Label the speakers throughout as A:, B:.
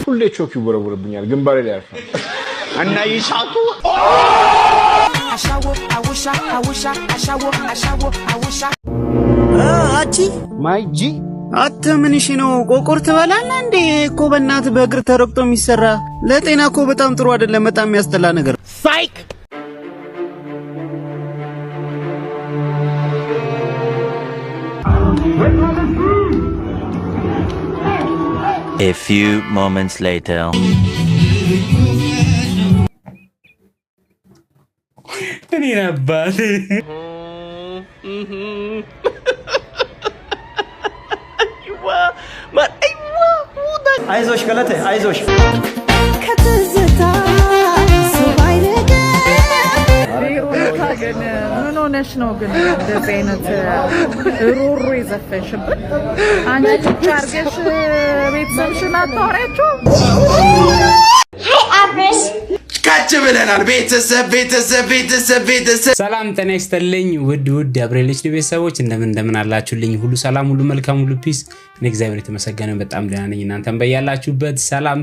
A: ሁሌ ቾክ ይወረወርብኛል ግንባሬ ላይ ያርፋል እና ይሳቱ
B: አቺ ማይጂ አተምንሽ ነው ቆቆር ትበላና እንዴ እኮ በእናት በእግር ተረግጦ የሚሰራ ለጤና እኮ በጣም ጥሩ አይደለም በጣም የሚያስጠላ ነገር ሳይክ
C: A few moments later.
D: Tenía base.
B: አይዞሽ ገለቴ አይዞሽ
E: ከተዘታ ሱባይረገ
F: ግን ምን ሆነሽ ነው ግን እንደዚህ አይነት ሩሩ ይዘፈንሽበት አንቺ ብቻ አርገሽ ቤተሰብሽን አታወሪያቸው
E: አብረሽ
B: ካች ብለናል ቤተሰብ
D: ሰላም ጤና ይስጥልኝ ውድ አብሬልሽ ቤተሰቦች እንደምን አላችሁልኝ ሁሉ ሰላም ሁሉ መልካም ሁሉ ፒስ እኔ እግዚአብሔር የተመሰገነ በጣም ደህና ነኝ እናንተም በያላችሁበት ሰላም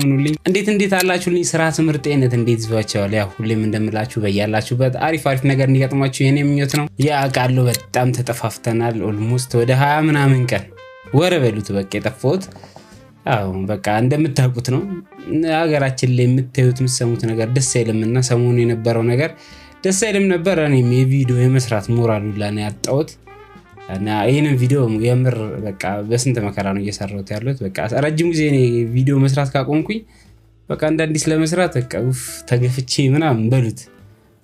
D: ሁኑልኝ እንዴት አላችሁልኝ ስራ ትምርጥ ጤነት እንዴት ይዟቸዋል ያው ሁሌም እንደምላችሁ በያላችሁበት አሪፍ ነገር እንዲገጥማችሁ የኔ ምኞት ነው ያቃሉ በጣም ተጠፋፍተናል ኦልሞስት ወደ 20 ምናምን ቀን ወረበሉት በቃ የጠፋሁት አው በቃ እንደምታውቁት ነው ሀገራችን ላይ የምታዩት ምሰሙት ነገር ደስ አይልምና ሰሞኑ የነበረው ነገር ደስ አይልም ነበር እኔም የቪዲዮ የመስራት ሞራሉ ላና ያጣውት እና ይሄንን ቪዲዮ የምር በቃ በስንት መከራ ነው እየሰራሁት ያለሁት በቃ ረጅም ጊዜ እኔ ቪዲዮ መስራት ካቆምኩኝ በቃ እንደአዲስ ለመስራት በቃ ተገፍቼ ምናምን በሉት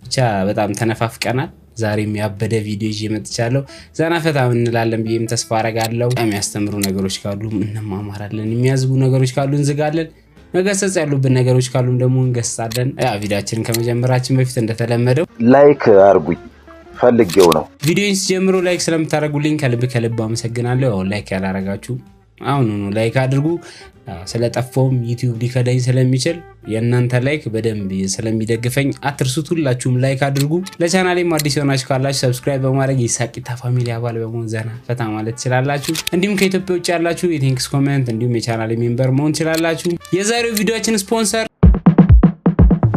D: ብቻ በጣም ተነፋፍቀናል ዛሬም ያበደ ቪዲዮ ይዤ መጥቻለሁ ዘና ፈታ እንላለን ብዬም ተስፋ አረጋለሁ የሚያስተምሩ ነገሮች ካሉ እንማማራለን የሚያዝቡ ነገሮች ካሉ እንዝጋለን መገሰጽ ያሉብን ነገሮች ካሉም ደግሞ እንገሳለን ቪዲዮአችንን ከመጀመራችን በፊት እንደተለመደው
G: ላይክ አርጉኝ ፈልጌው ነው
D: ቪዲዮውን ሲጀምሩ ላይክ ስለምታረጉልኝ ከልብ አመሰግናለሁ ላይክ ያላረጋችሁ አሁን ነው ላይክ አድርጉ ስለጠፋውም ዩቲዩብ ሊከዳኝ ስለሚችል የእናንተ ላይክ በደንብ ስለሚደግፈኝ አትርሱት ሁላችሁም ላይክ አድርጉ ለቻናሌም አዲስ ሆናችሁ ካላችሁ ሰብስክራይብ በማድረግ የሳቂታ ፋሚሊ አባል በመሆን ዘና ፈታ ማለት ትችላላችሁ እንዲሁም ከኢትዮጵያ ውጭ ያላችሁ የቴንክስ ኮሜንት እንዲሁም የቻናሌ ሜምበር መሆን ትችላላችሁ የዛሬው ቪዲዮአችን ስፖንሰር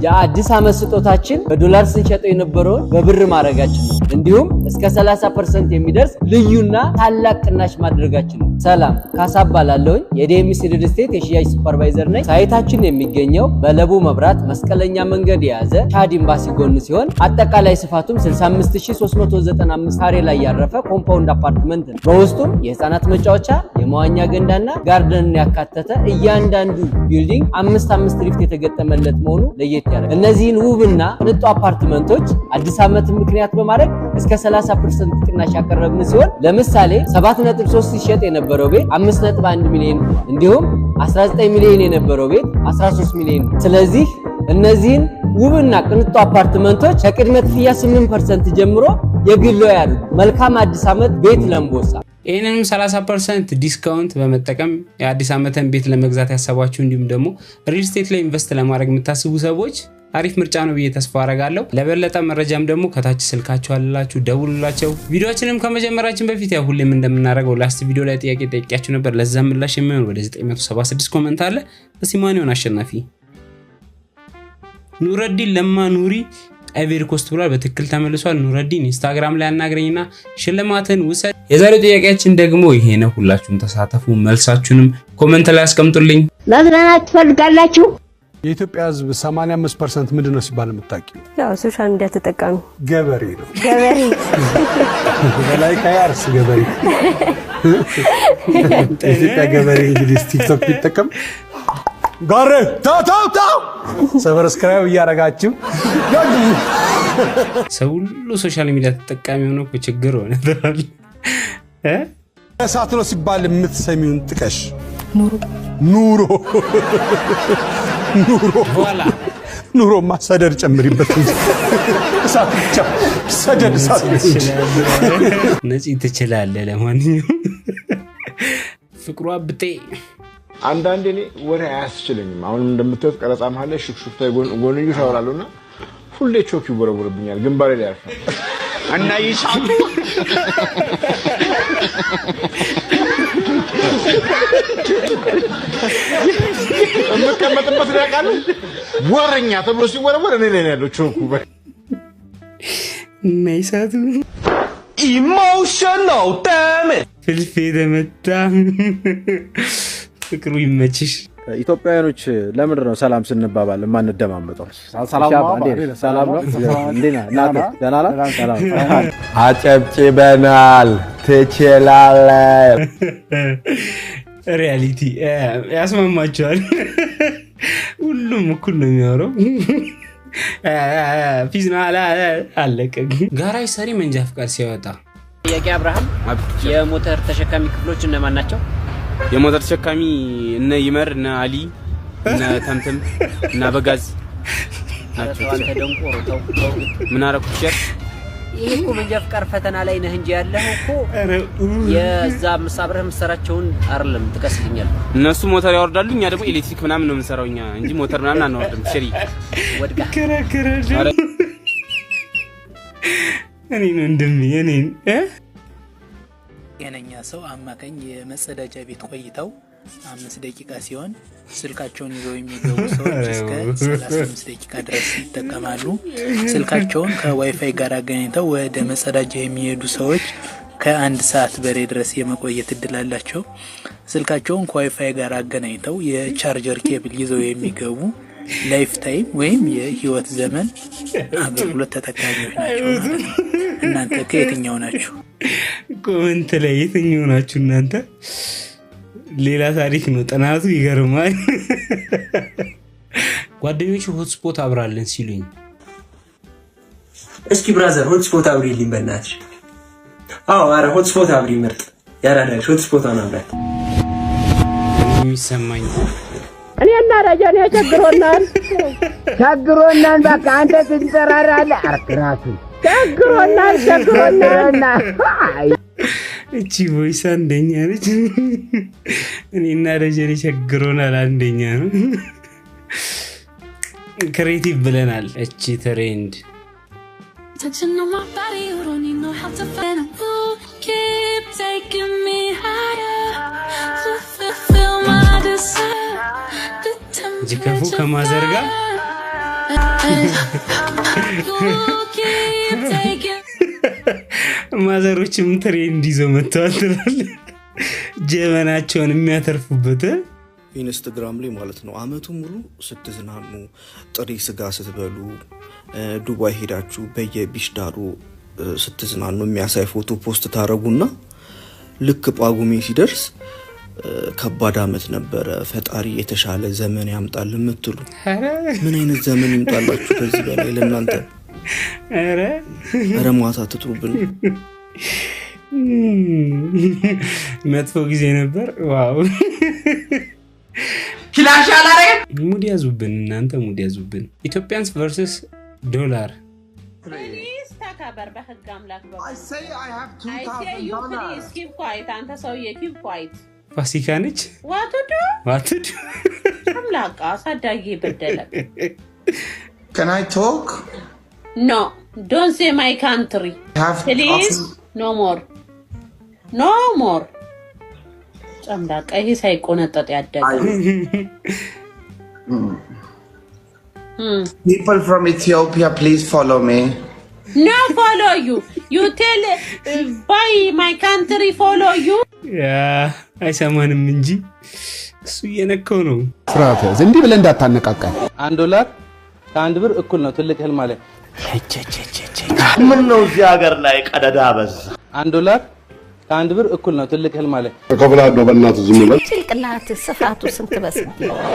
H: የአዲስ አመት ስጦታችን በዶላር ስንሸጠው የነበረው በብር ማድረጋችን ነው እንዲሁም እስከ 30% የሚደርስ ልዩና ታላቅ ቅናሽ ማድረጋችን ነው ሰላም ካሳባላለሁኝ የዲኤምሲ ሪል ስቴት የሽያጭ ሱፐርቫይዘር ነኝ ሳይታችን የሚገኘው በለቡ መብራት መስቀለኛ መንገድ የያዘ ሻድ ኤምባሲ ጎን ሲሆን አጠቃላይ ስፋቱም 65395 ካሬ ላይ ያረፈ ኮምፓውንድ አፓርትመንት ነው በውስጡም የህፃናት መጫወቻ የመዋኛ ገንዳና ጋርደንን ያካተተ እያንዳንዱ ቢልዲንግ 5 ሊፍት የተገጠመለት መሆኑ ለየት እነዚህን ውብና ቅንጡ አፓርትመንቶች አዲስ አመት ምክንያት በማድረግ እስከ 30% ቅናሽ ያቀረብን ሲሆን ለምሳሌ 7.3 ሲሸጥ የነበረው ቤት 5.1 ሚሊዮን እንዲሁም 19 ሚሊዮን የነበረው ቤት 13 ሚሊዮን ስለዚህ እነዚህን ውብና ቅንጡ አፓርትመንቶች ከቅድመ ክፍያ 8% ጀምሮ የግሎ ያድርጉ መልካም አዲስ አመት ቤት ለምቦሳ
D: ይሄንንም 30% ዲስካውንት በመጠቀም የአዲስ አመትን ቤት ለመግዛት ያሰባችሁ እንዲሁም ደግሞ ሪል ስቴት ላይ ኢንቨስት ለማድረግ የምታስቡ ሰዎች አሪፍ ምርጫ ነው ብዬ ተስፋ አረጋለሁ ለበለጠ መረጃም ደግሞ ከታች ስልካቸው አላችሁ ደውሉላቸው ቪዲዮአችንም ከመጀመራችን በፊት ያው ሁሌም እንደምናደርገው ላስት ቪዲዮ ላይ ጥያቄ ጠይቄያችሁ ነበር ለዛ ምላሽ የሚሆን ወደ 976 ኮሜንት አለ እስቲ ማን ይሆን አሸናፊ ኑረዲን ለማ ኑሪ አይቨሪ ኮስት ብሏል በትክክል ተመልሷል ኑረዲን ኢንስታግራም ላይ አናግረኝና ሽልማትን ውሰድ የዛሬው ጥያቄያችን ደግሞ ይሄ ነው ሁላችሁም ተሳተፉ መልሳችሁንም ኮሜንት ላይ አስቀምጡልኝ
E: ለዝናናት ትፈልጋላችሁ
A: የኢትዮጵያ ህዝብ 85% ምንድነው ሲባል የምታውቂው
E: ያው ሶሻል ሚዲያ ተጠቃሚ
A: ገበሬ ነው
E: ገበሬ
A: በላይ ካያርስ ገበሬ ኢትዮጵያ ገበሬ እንግዲህ ቲክቶክ ቢጠቀም ጋር ታው ሰብስክራይብ ያረጋችሁ
D: ሰው ሁሉ ሶሻል ሚዲያ ተጠቃሚ ሆኖ ችግር ሆነ አይደል
A: እሳት ነው ሲባል የምትሰሚውን ጥቀሽ ኑሮ ማሰደር ጨምሪበት እሳት ብቻ ሰደድ እሳት
D: ነፂ ትችላለህ ለማንኛውም ፍቅሩ አብጤ
A: አንዳንዴ እኔ ወሬ አያስችለኝም አሁንም እንደምታዩት ቀረጻ መሀል ላይ ሹክሹክታ ጎንዩ ታወራሉና ሁሌ ቾክ ይወረወርብኛል ግንባሬ ላይ ያርፋል እና ይሳቱ የምቀመጥበት ያውቃል ወረኛ ተብሎ ሲወረወር እኔ ላይ ያለው ቾኩ
D: ነይሳቱ
I: ኢሞሽናል ዳሜጅ
D: ፍልፌ ተመታ ፍቅሩ ይመችሽ
J: ኢትዮጵያውያኖች ለምን ነው ሰላም ስንባባል ማንደማመጠው ሰላም ነው እንዴና ናታ ደናላ ሰላም
I: አጨብጭበናል ትችላለህ
D: ሪያሊቲ ያስማማችኋል ሁሉም እኩል ነው የሚያወራው ፊዝና አለቀ ጋራጅ ሰሪ መንጃ ፍቃድ ሲያወጣ
H: ጥያቄ አብርሃም የሞተር ተሸካሚ ክፍሎች እነማን ናቸው
K: የሞተር ተሸካሚ እነ ይመር እነ አሊ እነ ተምተም እና በጋዝ ናቸው
H: አንተ ደንቆሮ ተው
K: ምን አረኩሽ
H: ይሄ እኮ መንጃ ፍቃድ ፈተና ላይ ነህ እንጂ ያለው እኮ የዛ መሳብረህ መሰራቸውን አይደለም ትከስልኛል
K: እነሱ ሞተር ያወርዳሉ እኛ ደግሞ ኤሌክትሪክ ምናምን ነው የምንሰራው እኛ እንጂ ሞተር ምናምን አንወርድም ሽሪ
H: ወድቃ
D: ከረከረሽ እኔ ነው እንደምን
L: የነኛ ሰው አማካኝ የመጸዳጃ ቤት ቆይተው 5 ደቂቃ ሲሆን ስልካቸውን ይዘው የሚገቡ ሰዎች እስከ 35 ደቂቃ ድረስ ይጠቀማሉ ስልካቸውን ከዋይፋይ ጋር አገናኝተው ወደ መጸዳጃ የሚሄዱ ሰዎች ከ1 ሰዓት በላይ ድረስ የመቆየት እድል አላቸው ስልካቸውን ከዋይፋይ ጋር አገናኝተው የቻርጀር ኬብል ይዘው የሚገቡ ላይፍ ታይም ወይም የህይወት ዘመን አገልግሎት ተጠቃሚዎች ናቸው እናንተ ከየትኛው ናችሁ
D: ኮሜንት ላይ የትኛው ናችሁ እናንተ ሌላ ታሪክ ነው ጥናቱ ይገርማል ጓደኞቹ ሆትስፖት አብራለን ሲሉኝ
M: እስኪ ብራዘር ሆትስፖት አብሪልኝ በእናትሽ አዎ አረ ሆትስፖት አብሪ ምርጥ ያራዳሽ ሆትስፖት አናብራት
D: የሚሰማኝ
N: እኔና ረጀኔ ቸግሮናል በቃ አንተ ትንጠራራለህ አርክራቱ ቸግሮናል
D: እቺ ቮይስ አንደኛ ነች እኔና ረጀኔ ቸግሮናል አንደኛ ነው ክሬቲቭ ብለናል እቺ ትሬንድ
O: touching on my body you don't need no help to find you keep taking me higher fulfill my desire
D: ጅከፉ ከማዘርጋ ማዘሮችም ትሬንድ ይዘው መጥተዋል ትላለህ ጀመናቸውን የሚያተርፉበት
P: ኢንስታግራም ላይ ማለት ነው አመቱ ሙሉ ስትዝናኑ ጥሬ ስጋ ስትበሉ ዱባይ ሄዳችሁ በየቢሽ ዳሩ ስትዝናኑ የሚያሳይ ፎቶ ፖስት ታረጉና ልክ ጳጉሜ ሲደርስ ከባድ አመት ነበር ፈጣሪ የተሻለ ዘመን ያምጣል የምትሉ ምን አይነት ዘመን ይምጣላችሁ ከዚህ በላይ ለእናንተ ኧረ ማታ ትጥሩብን
D: መጥፎ ጊዜ ነበር ዋው
I: ክላሽ አላረገ
D: ሙድ ያዙብን እናንተ ሙድ ያዙብን ኢትዮጵያንስ versus ዶላር
Q: Please ተከበር በህግ አምላክ I say I have $2,000 please keep quiet አንተ ሰውዬ keep quiet
D: ፋሲካ ነች
Q: what to do አምላክ አሳዳጊ በደለ
I: Can I talk
Q: No don't say my country please no more ጨምዳቃ ይሄ ሳይቆነጠጥ ያደገ
I: People from Ethiopia please follow me
Q: No follow you tell by my country follow you
D: አይሰማንም እንጂ እሱ የነከው ነው
B: ፍራተ እንዴ ብለ እንዳታነቃቃል
K: $1 ከ1 ብር እኩል ነው ትልቅ ህልም አለ
G: ምን ነው እዚህ ሀገር ላይ ቀደዳ በዛ
K: $1 ከ1 ብር እኩል ነው ትልቅ ህልም አለ
R: ተቀብላዶ በእናት ዝም ብለ
E: ጭንቅላት ስፋቱ ስንት በስል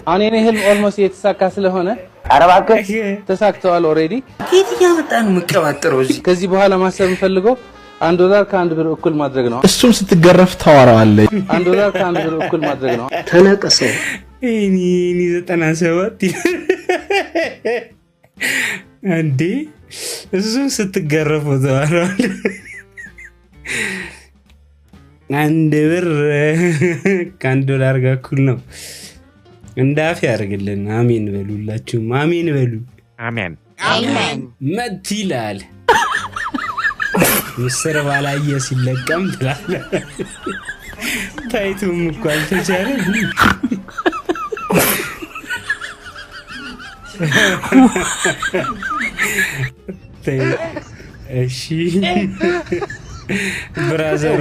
K: አሁን የኔ ህልም ኦልሞስት የተሳካ ስለሆነ
G: አረባከ
K: ተሳክቷል ኦሬዲ
M: ከየት ያመጣን መቀባጠረው እዚህ
K: ከዚህ በኋላ ማሰብ እንፈልገው $1 ከ1 ብር እኩል ማድረግ ነው
B: እሱም ስትገረፍ ታወራዋለህ
K: $1 ከ1 ብር እኩል ማድረግ ነው
M: ተነቀሰው
D: እኔ 97 አንዴ እሱም ስትገረፈው ታወራዋለህ $1 ከ$1 ጋር እኩል ነው እንዳፍ ያርግልን አሜን በሉላችሁ አሜን በሉ
C: አሜን
D: መትይላል ምስር ባላየ ሲለቀም ትላለ ታይቱም እኮ አልተቻለ እሺ ብራዘሯ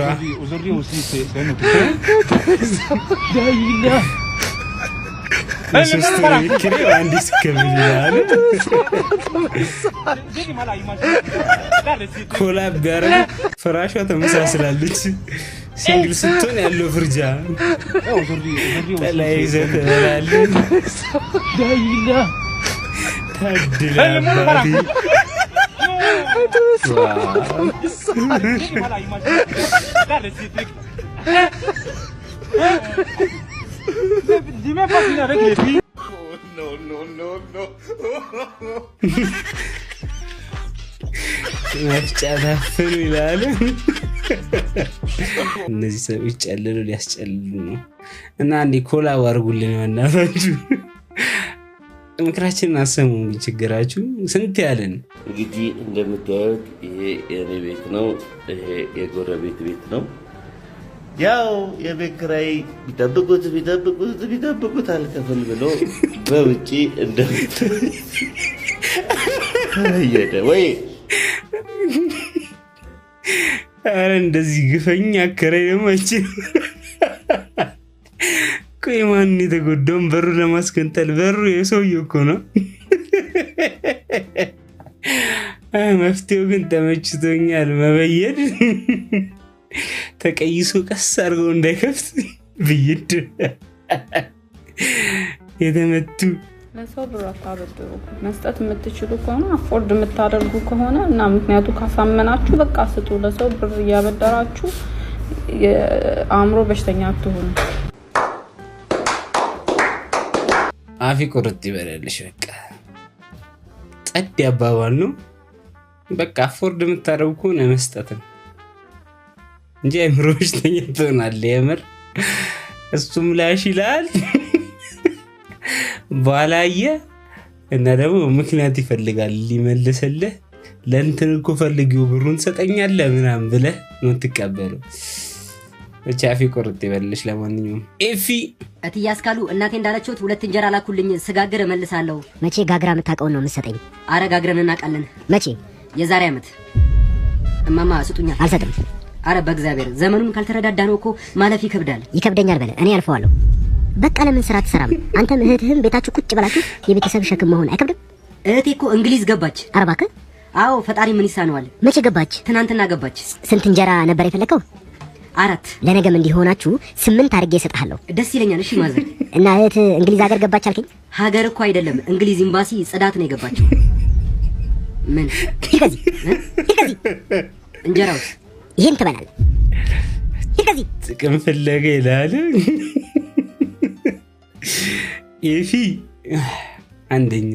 D: ሶስት ክሬ አንድ ስከብልላል ኮላብ ቢያረግ ፍራሿ ተመሳስላለች ሲንግል ስትሆን ያለው ፍርጃ ጠላይ ይዘት ተላል ታድላባዲ
O: Dis-moi pas qu'il est avec les filles.
I: No.
D: መፍጫታፍን ይላል። እነዚህ ሰዎች ጨልሉ ሊያስጨልሉ ነው እና አንዴ ኮላብ አድርጉልን ወናፋችሁ ምክራችንን አሰሙ ችግራችሁ ስንት ያለን
G: እንግዲህ እንደምታዩት ይሄ የኔ ቤት ነው ይሄ የጎረቤት ቤት ነው ያው የቤት ኪራይ ቢጠብቁት አልከፍል ብሎ በውጪ እንደምታየደ ወይ
D: አረ እንደዚህ ግፈኛ ከራይ ደማች ቆይ ማን የተጎዳውን በሩ ለማስከንተል በሩ የሰውየው እኮ ነው መፍትሄው ግን ተመችቶኛል መበየድ ተቀይሶ ቀስ አድርጎ እንዳይከፍት ብይድ የተመቱ
S: ለሰው ብር አታበድሩ መስጠት የምትችሉ ከሆነ አፎርድ የምታደርጉ ከሆነ እና ምክንያቱ ካሳመናችሁ በቃ ስጡ ለሰው ብር ያበደራችሁ አእምሮ በሽተኛ አትሆኑ
D: አፊ ቁርጥ ይበለልሽ በቃ ጸድ ያባባል ነው በቃ አፎርድ የምታደርጉ ከሆነ መስጠት ነው እንጂ አእምሮ በሽተኛ ትሆናለህ የምር እሱም ላሽ ይላል ባላየ እና ደግሞ ምክንያት ይፈልጋል ሊመልሰልህ ለእንትን እኮ ፈልጊው ብሩን ሰጠኛለህ ምናምን ብለህ ነው ተቀበለው እቻፊ ቁርጥ ይበልሽ ለማንኛውም ኤፊ
T: እትያስካሉ እናቴ እንዳለችሁት ሁለት እንጀራ ላኩልኝ ስጋግር መልሳለሁ
U: መቼ ጋግራ መታቀው ነው መሰጠኝ
T: አረ ጋግረን እናቃለን
U: መቼ
T: የዛሬ አመት እማማ ስጡኛ
U: አልሰጥም
T: አረ በእግዚአብሔር ዘመኑን ካልተረዳዳ ነው እኮ ማለፍ
U: ይከብደኛል በለ እኔ አልፈዋለሁ በቃ ለምን ስራ ትሰራም አንተም እህትህም ቤታችሁ ቁጭ ብላችሁ የቤተሰብ ሸክም መሆን አይከብድም
T: እህቴ እኮ እንግሊዝ ገባች
U: ኧረ እባክህ
T: አዎ ፈጣሪ ምን ይሳነዋል
U: መቼ ገባች
T: ትናንትና ገባች
U: ስንት እንጀራ ነበር የፈለከው
T: 4
U: ለነገም እንዲሆናችሁ 8 አድርጌ እሰጥሃለሁ
T: ደስ ይለኛል እሺ ማዘር
U: እና እህት እንግሊዝ ሀገር ገባች አልከኝ
T: ሀገር እኮ አይደለም እንግሊዝ ኤምባሲ ጽዳት ነው የገባችው ምን
U: ከዚህ
T: እንጀራው
U: ይሄን ትበላለህ ከዚህ
D: ጥቅም ፍለጋ ይላል ኤፊ አንደኛ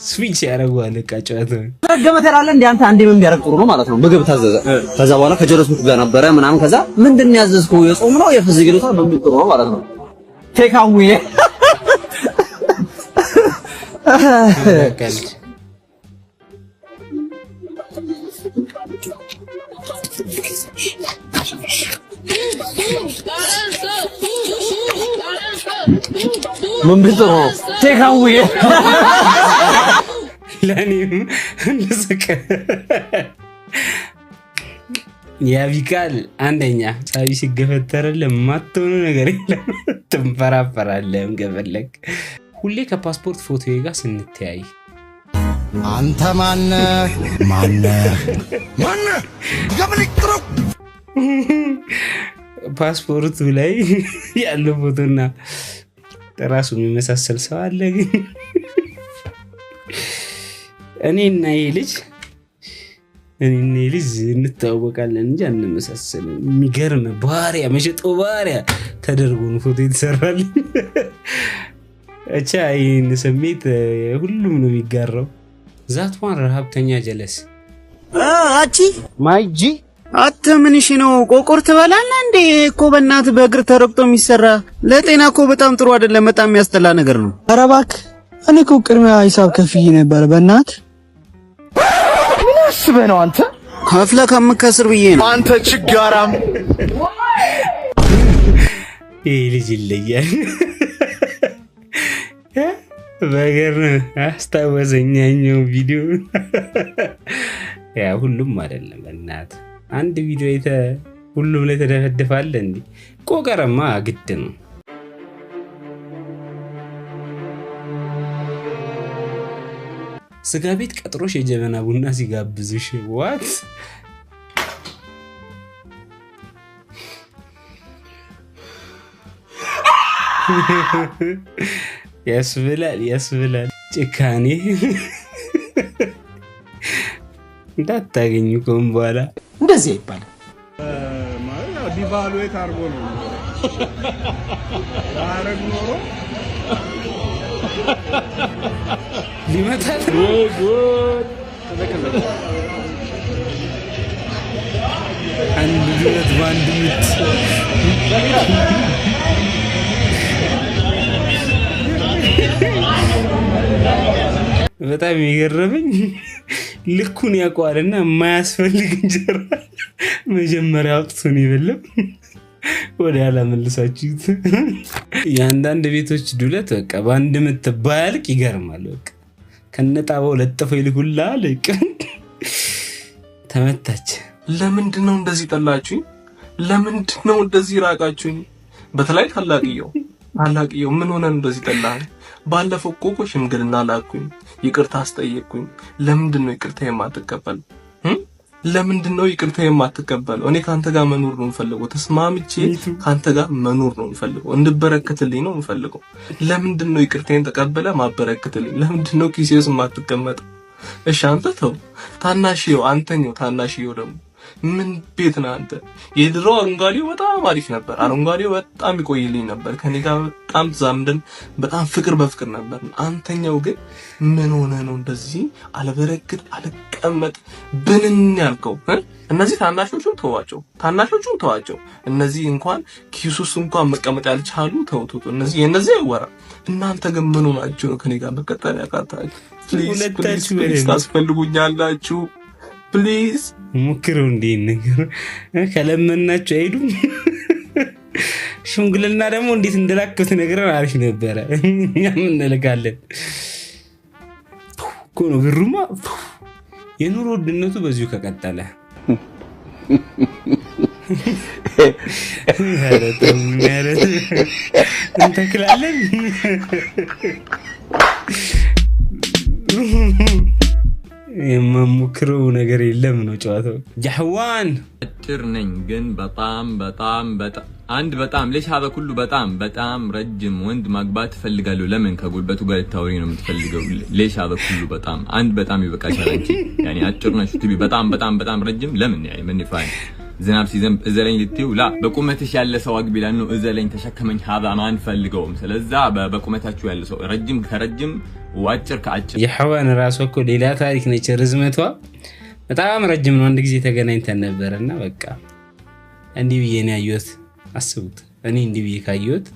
D: ስዊች ያረጋዋል ቃጫታው
H: ገመተራለ እንዴ አንተ አንዴ ምን ቢያረግ ጥሩ ነው ማለት ነው ምግብ ታዘዘ ከዛ በኋላ ከጀረስኩት ጋር ነበረ ምናምን ከዛ ምንድን ነው ያዘዝከው የጾም ነው የፍዝግ ነው በሚል ጥሩ ነው ማለት ነው ቴካዊ ምን ብትሮ ቴካዊ
D: ለኔም እንደሰከ ያቪካል አንደኛ ሳቢ ሲገፈተረለ ማተው ነገር የለም ትንፈራፈራለህ እንገበለክ ሁሌ ከፓስፖርት ፎቶዬ ጋር ስንተያይ
V: አንተ ማነህ
D: ገበለክሮ ፓስፖርቱ ላይ ያለው ፎቶና ራሱ የሚመሳሰል ሰው አለ ግን እኔና ይልጅ እንታወቃለን እንጂ አንመሳሰልም የሚገርም ባሪያ መሸጦ ባሪያ ተደርጎ ነው ፎቶ የተሰራል እቻ ይሄን ስሜት ሁሉም ነው የሚጋራው ዛትዋን ረሃብተኛ ጀለስ
B: አቺ ማይጂ አተምንሽ ነው ቆቆር ትበላለህ እንዴ እኮ በእናት በእግር ተረግጦ የሚሰራ ለጤና እኮ በጣም ጥሩ አይደለም በጣም የሚያስጠላ ነገር ነው
W: ኧረ እባክህ እኔ እኮ ቅድሚያ ሂሳብ ከፍዬ ነበር በእናት
B: ምን አስበህ ነው አንተ ከፍለህ ከምከስር ብዬ ነው
V: አንተ ችጋራም
D: ይሄ ልጅ ይለያል በገርም አስታወሰኛው ቪዲዮ ያ ሁሉም አይደለም በእናት አንድ ቪዲዮ አይተ ሁሉም ላይ ተደፈደፋለ እንዴ ቆቀረማ ግድ ነው ስጋ ቤት ቀጥሮሽ የጀበና ቡና ሲጋብዝሽ ዋት ያስብላል ጭካኔ እንዳታገኙ ቆም በኋላ
B: እንደዚህ ይባላል
I: ማለት ዲቫሉዌት አርጎ ነው አረግ ኖሮ
D: ሊመታት
I: ጉድ
D: አንድ ሁለት ባንድ ምት በጣም ይገርመኝ ልኩን ያቋልና የማያስፈልግ እንጀራ መጀመሪያ አውጥቶን ይበለም ወደ ያላ መልሳችሁት ያንዳንድ ቤቶች ዱለት በቃ ባንድ ምትባልቅ ይገርማል በቃ ከነጣባው ለጥፈው ይልኩላ ለቅ ተመታች
P: ለምንድነው እንደዚህ ጠላችሁኝ ለምንድነው እንደዚህ ራቃችሁኝ በተለይ ታላቅየው ምን ሆነ እንደዚህ ጠላኝ ባለፈው እኮ ሽምግልና ላኩኝ ይቅርታ አስጠየቅኩኝ ለምንድነው ይቅርታ የማትቀበል ለምንድነው ይቅርታ የማትቀበል እኔ ካንተ ጋር መኖር ነው የምፈልገው ተስማምቼ ካንተ ጋር መኖር ነው የምፈልገው እንድበረከትልኝ ነው የምፈልገው ለምንድነው ይቅርታዬን ተቀበለ ማበረከትልኝ ለምንድነው ኪሴስ ማትቀመጥ እሺ አንተ ተው ታናሽየው አንተኛው ታናሽየው ደግሞ ምን ቤት ነህ አንተ የድሮ አረንጓዴው በጣም አሪፍ ነበር አረንጓዴው በጣም ይቆይልኝ ነበር ከኔ ጋር በጣም ዛምደን በጣም ፍቅር በፍቅር ነበር አንተኛው ግን ምን ሆነ ነው እንደዚህ አለበረክት አለቀመጥ ብንን ያልከው እነዚህ ታናሾቹን ተዋቸው እነዚህ እንኳን ኪሱስ እንኳን መቀመጥ ያልቻሉ ተውቱ እነዚህ ይወራ እናንተ ግን ምን ሆናችሁ ነው ከኔ ጋር መቀጠል ያቃታችሁ ፕሊዝ ታስፈልጉኛላችሁ ፕሊዝ
D: ሙክሩ እንዴ ነገር ከለመናችሁ አይዱም ሽምግልና ደግሞ እንዴት እንደላከተ ነገር አሪፍ ነበር እኛም እንልካለን ኮኖ ብሩማ የኑሮ ውድነቱ በዚሁ ከቀጠለ እንተክላለን የማሙክረው ነገር የለም ነው ጨዋታው ጃህዋን
A: አጭር ነኝ ግን በጣም ለሽ ሀበ ሁሉ በጣም ረጅም ወንድ ማግባት ፈልጋለሁ ለምን ከጉልበቱ ጋር ታውሪ ነው የምትፈልገው ለሽ ሀበ ሁሉ በጣም ይበቃሻል አንቺ ያኒ አጭር ነሽ ትቢ በጣም ረጅም ለምን ያይ ምን ይፋይ ዝናብ ሲዘንብ እዘለኝ ልትዩ ላ በቁመትሽ ያለ ሰው አግቢላን ነው እዘለኝ ተሸከመኝ ሀባ ማን ፈልገውም ስለዛ በቁመታችሁ ያለ ሰው ረጅም ከረጅም ዋጭር ከአጭር
D: የሐዋን ራሱ እኮ ሌላ ታሪክ ነች ርዝመቷ በጣም ረጅም ነው አንድ ጊዜ ተገናኝተን ነበርና በቃ እንዲህ ብዬ ነው ያዩት አስቡት እኔ እንዲህ ብዬ ካዩት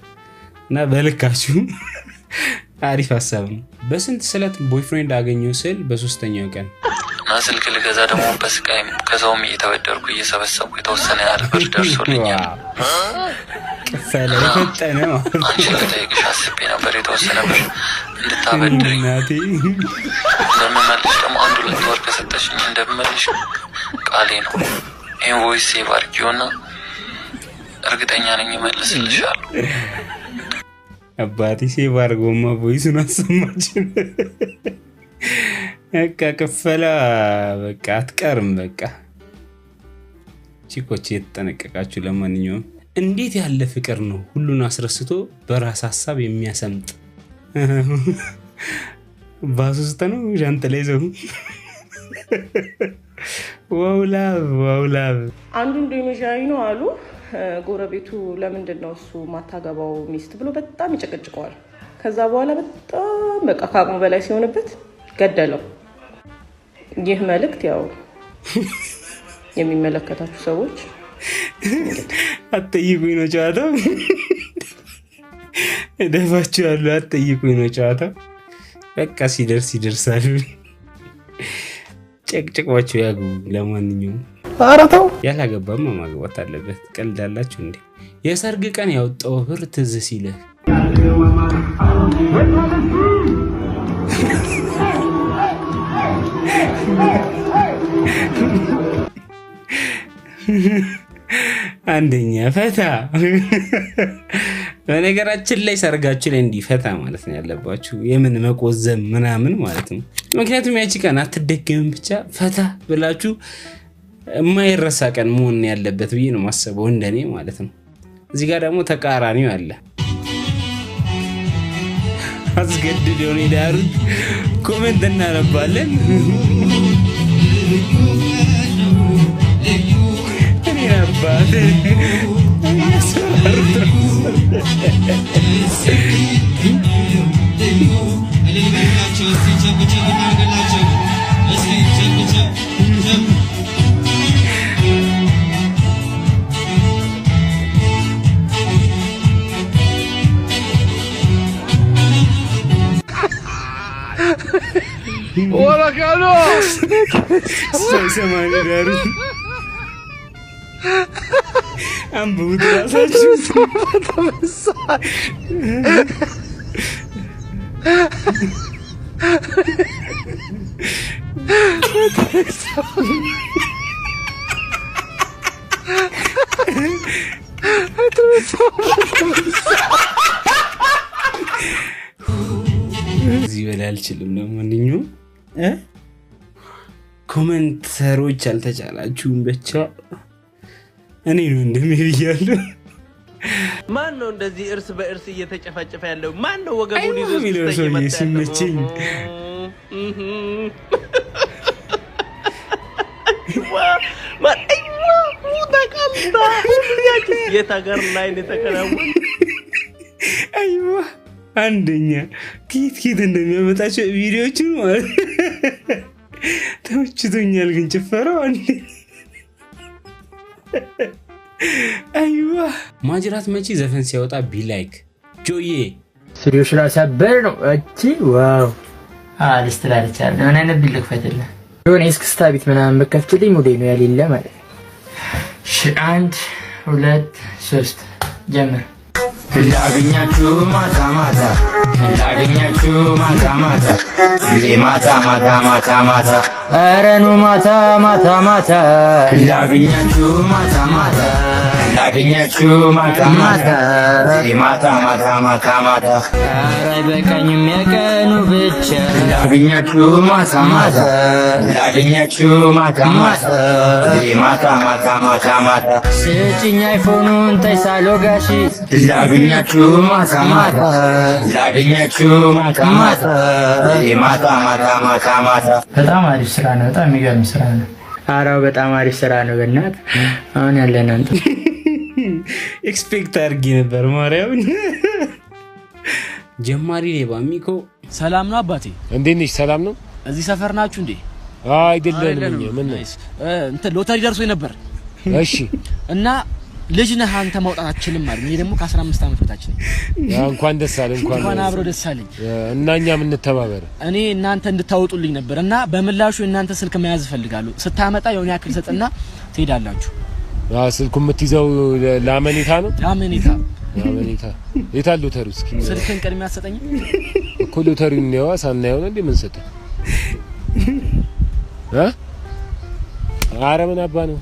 D: እና በልካችሁ አሪፍ ሐሳብ ነው በስንት ስለት ቦይፍሬንድ አገኘው ስል በሶስተኛው ቀን
F: ስልክ ልገዛ ደግሞ በስቃይ ከዛውም እየተበደርኩ እየሰበሰብኩ የተወሰነ ያህል ብር ደርሶልኛል
D: ከፈለ ፈጠነ
F: አንቺ ለጠይቅሽ አስቤ ነበር የተወሰነ ብር እንድታበድሪኝ ለመመለስ ደግሞ 1-2 ወር ከሰጠሽኝ እንደምመልሽ ቃሌ ነው ይህን ቮይስ ሴቭ አድርጊውና እርግጠኛ ነኝ እመልስልሻለሁ
D: አባቴ ሴቭ አድርጎማ ቮይሱን አሰማችን በቃ ከፈላ በቃ አትቀርም በቃ ቺኮች የተጠነቀቃችሁ ለማንኛውም እንዴት ያለ ፍቅር ነው ሁሉን አስረስቶ በራስ ሐሳብ የሚያሰምጥ ባሱስተ ነው ጃንጥላ ይዘው ዋውላቭ
J: አንዱ እንደሚሻይ ነው አሉ ጎረቤቱ ለምንድን ነው እሱ ማታገባው ሚስት ብሎ በጣም ይጨቀጭቀዋል ከዛ በኋላ በጣም በቃ ካቅሙ በላይ ሲሆንበት ገደለው ይህ መልእክት ያው የሚመለከታችሁ ሰዎች
D: አትጠይቁኝ ነው ጨዋታው ደፋችሁ ያሉ አትጠይቁኝ ነው ጨዋታው በቃ ሲደርስ ይደርሳል ጨቅጨቋቸው ያጉ ለማንኛውም አራታው ያላገባማ ማግባት አለበት ቀልዳላችሁ እንዴ የሰርግ ቀን ያወጣው ብር ትዝ ሲልህ አንደኛ ፈታ። በነገራችን ላይ ሰርጋችሁ ላይ እንዲህ ፈታ ማለት ነው ያለባችሁ፣ የምን መቆዘም ምናምን ማለት ነው። ምክንያቱም ያቺ ቀን አትደገምም፣ ብቻ ፈታ ብላችሁ የማይረሳ ቀን መሆን ያለበት ብዬ ነው ማሰበው እንደኔ ማለት ነው። እዚህ ጋር ደግሞ ተቃራኒው አለ። አስገድደው ነው ዳሩት። ኮሜንት እናነባለን። አባቴ
I: ¡Hola, Carlos!
D: Soy Samani Daru. Ambu እዚህ በላይ አልችልም። ለማንኛውም ኮሜንተሮች አልተቻላችሁም፣ ብቻ እኔ ነው እንደሚያያለው።
G: ማን ነው እንደዚህ እርስ በእርስ እየተጨፋጨፈ ያለው? ማን ነው ወገቡን ይዞ
D: ሲመችኝ?
G: የት ሀገር ላይ ነው የተከናወነው?
D: አይዋ አንደኛ ኪት እንደሚያመጣቸው ቪዲዮዎችን ማለት ተመችቶኛል። ግን ጭፈራው አይዋ ማጅራት መቼ ዘፈን ሲያወጣ ቢላይክ ጆዬ
L: ስሪው ስላሰበር ነው። እቺ ዋው አልስ ትላለቻለ። ምን አይነት ቢልክ ፈትለ የሆነ እስክስታ ቢት ምናምን በከፍትልኝ ሙዴ ነው ያሌለ ማለት ነው። 1 2 3 ጀምር። ላገኛችሁ ማታ ማታ ላገኛችሁ ማታ ማታ ማታ ማታ ማታ ማታ ኧረ ኑ ማታ ማታ ማታ ላገኛችሁ ማታ ማታ ላገኛችሁ ማታ ማታ ማታ ማታ ማታ ማታ ኧረ በቀኝም የቀኑ ብቻ ላገኛችሁ ማታ ማታ ላገኛችሁ ማታ ማታ ማታ ማታ ማታ ማታ ስጭኝ አይፎኑን ተይሳሎ ጋሺ ላገኛችሁ ማታ ማታ ላገኛችሁ ማታ ማታ ማታ ማታ ማታ ማታ በጣም አሪፍ ስራ ነው። በጣም የሚገርም ስራ ነው። አራው በጣም አሪፍ ስራ ነው። በእናት አሁን ያለን አንተ
D: ኤክስፔክት አድርጌ ነበር። ማርያም ጀማሪ ሌባ ሚኮ
N: ሰላም ነው አባቴ?
Q: እንዴት ነሽ? ሰላም ነው።
N: እዚህ ሰፈር ናችሁ እንዴ?
Q: አይደለም። ምን ነው
N: እንት ሎተሪ ደርሶኝ ነበር።
Q: እሺ።
N: እና ልጅ ነህ አንተ ማውጣት አትችልም ማለት ነው። ደግሞ ከ15 ዓመት በታች ነኝ።
Q: እንኳን ደስ አለ።
N: እንኳን አብሮ ደስ አለኝ።
Q: እና እኛ ምን ተባበረ?
N: እኔ እናንተ እንድታወጡልኝ ነበር እና በምላሹ እናንተ ስልክ መያዝ ፈልጋለሁ። ስታመጣ የሆነ ያክል ሰጥና ትሄዳላችሁ።
Q: ስልኩ የምትይዘው ለአመኔታ ነው?
N: ለአመኔታ
Q: የታል ሎተሪው? እስኪ
N: ስልክን ቅድሚያ አትሰጠኝ
Q: እኮ ሎተሪውን ነው ሳናየው ነው እንዴ ምን ሰጠ? ኧረ ምን አባ ነው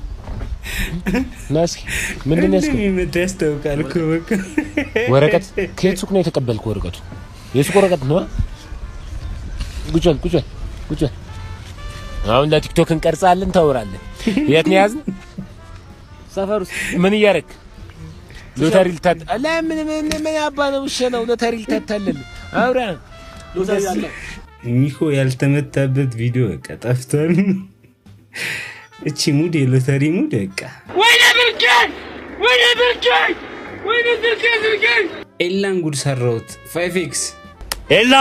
Q: ናስኪ ምንድን ነው
D: የምታስተውቃል እኮ በቃ
Q: ወረቀት ከየት ሱቅ ነው የተቀበልከው? ወረቀቱ የሱቅ ወረቀት ነው? ቁጭ አሁን ለቲክቶክ እንቀርጻለን ታወራለን። የት ነው ያዝን?
N: ሰፈር ውስጥ
Q: ምን እያደረክ ሎተሪ ልታት ምን አባ ነው ነው ሎተሪ ልታታለል አውራ
N: ሎተሪ አለ
D: ሚኮ ያልተመታበት ቪዲዮ በቃ ጠፍቷል። እቺ ሙድ የሎተሪ ሙድ በቃ
I: ወይኔ ብርቄን
D: ኤላን ጉድ ሰራውት 5x
X: ኤላ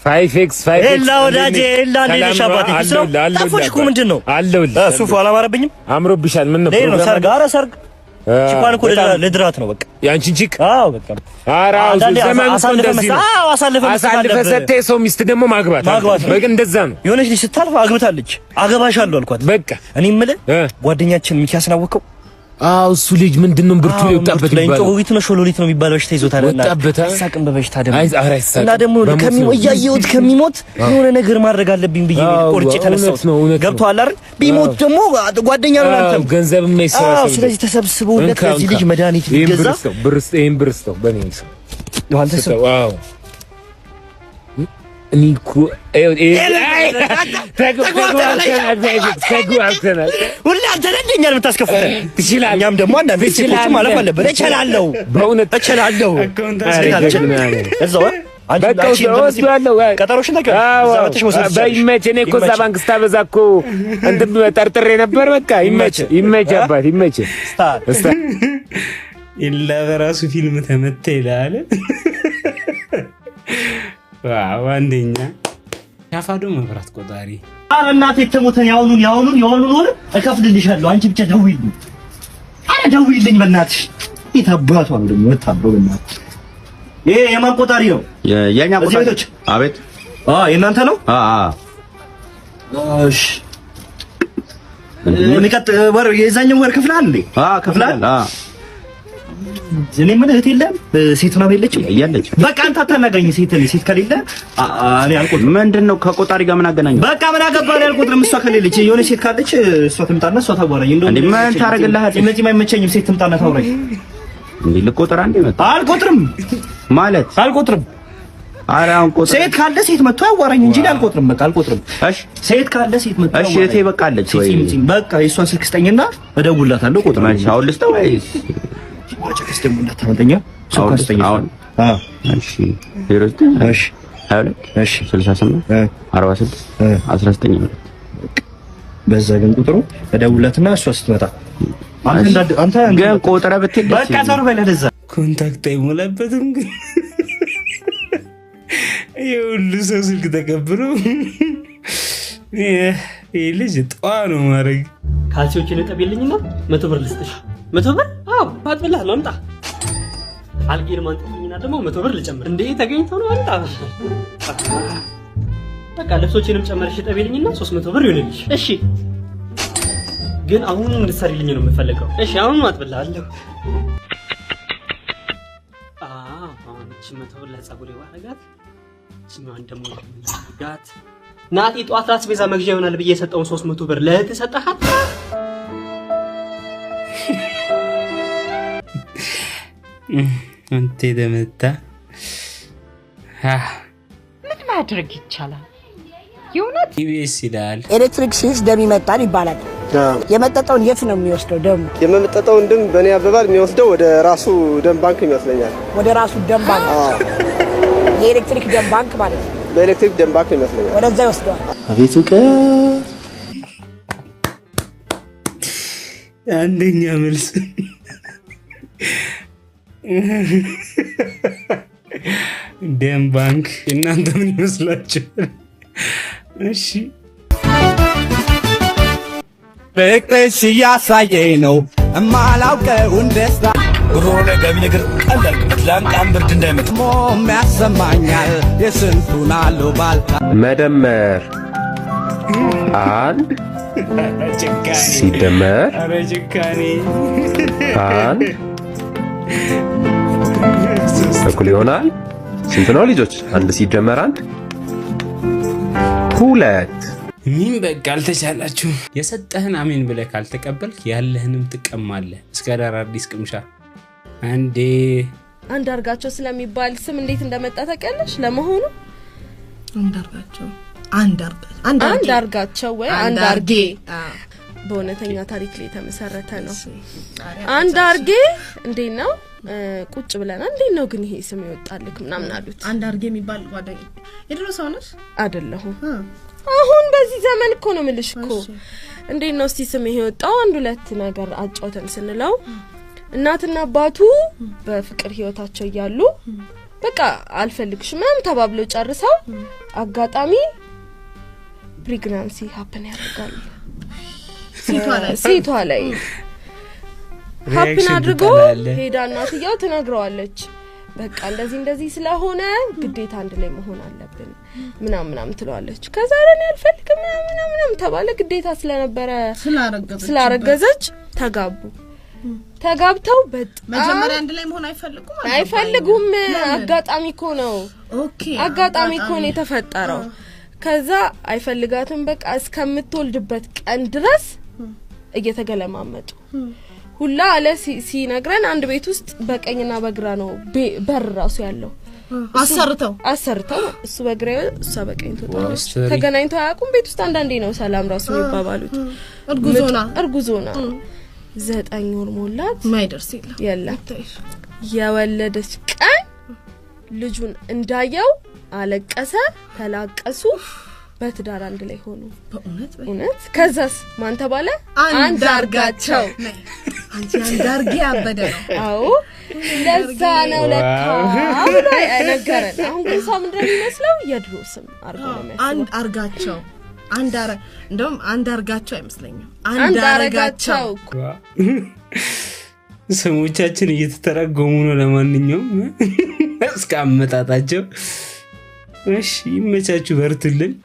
Q: 5x
X: ኤላ ወዳጄ ኤላ እንዴት አባቴ ነው ታፎሽ እኮ ምንድነው
Q: አለውልህ
X: ሱፉ አላማረብኝም
Q: አምሮብሻል ምን ነው
X: ነው ሰርግ አረ ሰርግ ቺኳን እኮ ለድራት ነው በቃ
Q: ያንቺን ቺክ
X: አዎ በቃ
Q: አራው ዘመን እንደዚህ
X: አዎ አሳልፈ
Q: ሰጠ ሰው ሚስት ደግሞ ማግባት በቃ እንደዛ ነው።
X: የሆነች ልጅ ስታልፍ አግብታለች አገባሻለሁ አልኳት።
Q: በቃ
X: እኔ የምልህ ጓደኛችን ሚኪያስ ናወቀው
Q: እሱ ልጅ ምንድነው ብርቱ ይወጣበት ይባላል
X: ለእንጮዊት ነው ሾሎሊት ነው የሚባለው በሽታ ይዞታል እና ሳቅም በበሽታ ደግሞ እና ደግሞ ከሚወያየውት ከሚሞት የሆነ ነገር ማድረግ አለብኝ ብዬ ቆርጬ ተነሳው ገብቷል አይደል ቢሞት ደግሞ ጓደኛ ነው አንተ
Q: ገንዘብ የማይሰራው
X: ስለዚህ ተሰብስበው ለዚህ ልጅ መድኃኒት ቢገዛ
Q: ብርስተው በኔ ሰው
X: አንተ ሰው
Q: ዋው ኒኩ ተጓልተናል
X: ሁላ ተረደኛል ብታስከፍተን ትችላለህ እኛም ደግሞ አንዳንድ ሴቶች ማለት አለበት እችላለሁ በእውነት እችላለሁ እዛው ቀጠሮሽን
Q: በይመች እኔ እኮ እዛ ባንክ ስታበዛ እኮ እንትን ጠርጥሬ ነበር በቃ ይመች አባት ይመች
D: ኢላ በራሱ ፊልም ተመታ ይላል ዋው አንደኛ ያፋዶ መብራት ቆጣሪ
X: እናቴ ተሞተን ያውኑን ወር እከፍልልሻለሁ አንቺ ብቻ ደውይልኝ ደውይልኝ በእናትሽ ይታባቷ ነው ደግሞ ወጣበው በእናትሽ ይሄ የማን ቆጣሪ ነው
B: የኛ ቆጣሪ አቤት
X: የእናንተ ነው እሺ ወር የዛኛው ወር ከፍላል እንዴ ከፍላል እኔ ምን እህት የለም ሴት ነው የለችም
B: ያለች
X: በቃ አንተ አታናገኝ ሴት ከሌለ እኔ አልቆጥርም
B: ምንድነው ከቆጣሪ ጋር ምን አገናኘው
X: በቃ ምን አገባኝ አልቆጥርም እሷ ከሌለች የሆነ ሴት ካለች እሷ ትምጣና እሷ ታጓራኝ
B: እንዴ ምን ታረጋለህ
X: እነዚህ ማይመቸኝም ሴት ትምጣና ታውራኝ
B: እንዴ ልቆጥር አንዴ መጣ
X: አልቆጥርም
B: ማለት
X: አልቆጥርም
B: አራን ቆጥር
X: ሴት ካለ ሴት መጥቶ ያዋራኝ እንጂ አልቆጥርም በቃ አልቆጥርም
B: እሺ
X: ሴት ካለ ሴት መጥቶ
B: እሺ እቴ በቃ አለች ወይ
X: በቃ የሷን ስልክ ስጠኝና እደውልላታለሁ ቆጥር
B: ማለት አሁን ልስጠው ወይስ
X: ወጭስ ደግሞ እንዳታመጣኛ ሱቅ አስተኛ
B: እሺ 09 እሺ 22 እሺ 68 46 19
X: በዛ ግን ቁጥሩ እደውልላትና እሷ ስትመጣ አንተ
B: ግን ቆጥረ ብትል
X: በቃ ዞር በል ለዛ
D: ኮንታክት አይሞላበትም ግን ይሁሉ ሰው ስልክ ተቀብሎ ይሄ ልጅ ጧ ነው ማድረግ
E: ካልሲዎችን እጠብልኝና 100 ብር ልስጥሽ 100 ብር አዎ ባትበላህ ነው አምጣ አልጌን ማንጠኝና ደግሞ 100 ብር ልጨምር እንዴ ተገኝቶ ነው አምጣ በቃ ልብሶችንም ጨመርሽ እጠብልኝና 300 ብር ይሆንልሽ እሺ ግን አሁን እንድትሰሪልኝ ነው የምፈልገው እሺ አሁን አትበላለሁ አሁን እቺ 100 ብር ለጸጉሬ ዋረጋት እቺን ደግሞ ጋት ናቲ ጧት ራስ ቤዛ መግዣ ይሆናል ብዬ የሰጠውን 300 ብር ለእህት ሰጣሃት
D: አንተ ደመታ
K: ምን ማድረግ ይቻላል ይውነት
D: ኢቢኤስ ይላል
K: ኤሌክትሪክ ሲስ ደም ይመጣል ይባላል የመጠጠውን የት ነው የሚወስደው ደም
M: የመጠጠውን ደም በእኔ አበባል የሚወስደው ወደ ራሱ ደም ባንክ ይመስለኛል
K: ወደ ራሱ ደም ባንክ የኤሌክትሪክ ደም ባንክ ማለት ነው
M: በኤሌክትሪክ ደም ባንክ ይመስለኛል
K: ወደዛ ይወስደዋል
M: አቤቱ
D: አንደኛ መልስ ደም ባንክ እናንተ ምን ይመስላችኋል እሺ
V: ፍቅርሽ እያሳየኝ ነው እማላውቀውን ደስታ
R: ጉሮሮ ገቢ ነገር ቀላል ለአንቃም ብርድ እንዳይመጣ
V: ሞም ያሰማኛል የስንቱን አሉባልታ
Y: መደመር አንድ ሲደመር አንድ እኩል ይሆናል ስንት ነው ልጆች አንድ ሲደመር አንድ ሁለት
D: ምን በቃ አልተቻላችሁ የሰጠህን አሜን ብለህ ካልተቀበልክ ያለህንም ትቀማለህ እስከ ዳር አዲስ ቅምሻ
J: አንዳርጋቸው ስለሚባል ስም እንዴት እንደመጣ ታውቂያለሽ ለመሆኑ አንዳርጋቸው ወይ አንዳርጌ በእውነተኛ ታሪክ ላይ የተመሰረተ ነው አንዳርጌ እንዴት ነው ቁጭ ብለና እንዴት ነው ግን ይሄ ስም ይወጣልክ ምናምን አሉት
K: አንዳርጌ የሚባል ጓደኛ የድሮ ሰው ነሽ
J: አይደለሁም አሁን በዚህ ዘመን እኮ ነው ምልሽ እኮ እንዴት ነው እስቲ ስም ይሄ ወጣው አንድ ሁለት ነገር አጫውተን ስንለው እናትና አባቱ በፍቅር ህይወታቸው ይያሉ በቃ አልፈልግሽም ምናምን ተባብለው ጨርሰው አጋጣሚ ፕሬግናንሲ ሃፕን ያደርጋል ሴቷ ላይ ሃፕን አድርጎ ሄዳ እናትየው ትነግረዋለች በቃ እንደዚህ ስለሆነ ግዴታ አንድ ላይ መሆን አለብን ምናምን ትለዋለች ከዛ ረን ያልፈልግም ምናምን ተባለ ግዴታ ስለነበረ ስላረገዘች ተጋቡ ተጋብተው
C: መጀመሪያ አንድ ላይ መሆን
J: አይፈልጉም አጋጣሚ እኮ ነው አጋጣሚ እኮ ነው የተፈጠረው ከዛ አይፈልጋትም በቃ እስከምትወልድበት ቀን ድረስ እየተገለማመጡ ሁላ አለ ሲነግረን አንድ ቤት ውስጥ በቀኝና በግራ ነው በር ራሱ ያለው አሰርተው እሱ በግራ እሷ በቀኝ ተጣጣች ተገናኝተው አያውቁም ቤት ውስጥ አንዳንዴ ነው ሰላም ራሱ የሚባባሉት እርጉዞና 9 ወር ሞላት
C: ማይደርስ
J: የለም የወለደች ቀን ልጁን እንዳየው አለቀሰ ተላቀሱ በትዳር አንድ ላይ ሆኑ በእውነት ከዛስ ማን ተባለ አንድ አርጋቸው
C: አንቺ አንድ አርጌ አበደ ነው
J: አዎ ለዛ ነው ለካ ብሎ ነገረን አሁን ግን ሰው ምንድነው የሚመስለው የድሮ ስም አርጎ ነው የሚመስለው
C: አንድ አርጋቸው እንደውም አንድ አርጋቸው አይመስለኝም አንድ አርጋቸው
D: ስሞቻችን እየተተረጎሙ ነው ለማንኛውም እስከአመጣጣቸው እሺ ይመቻችሁ በርቱልን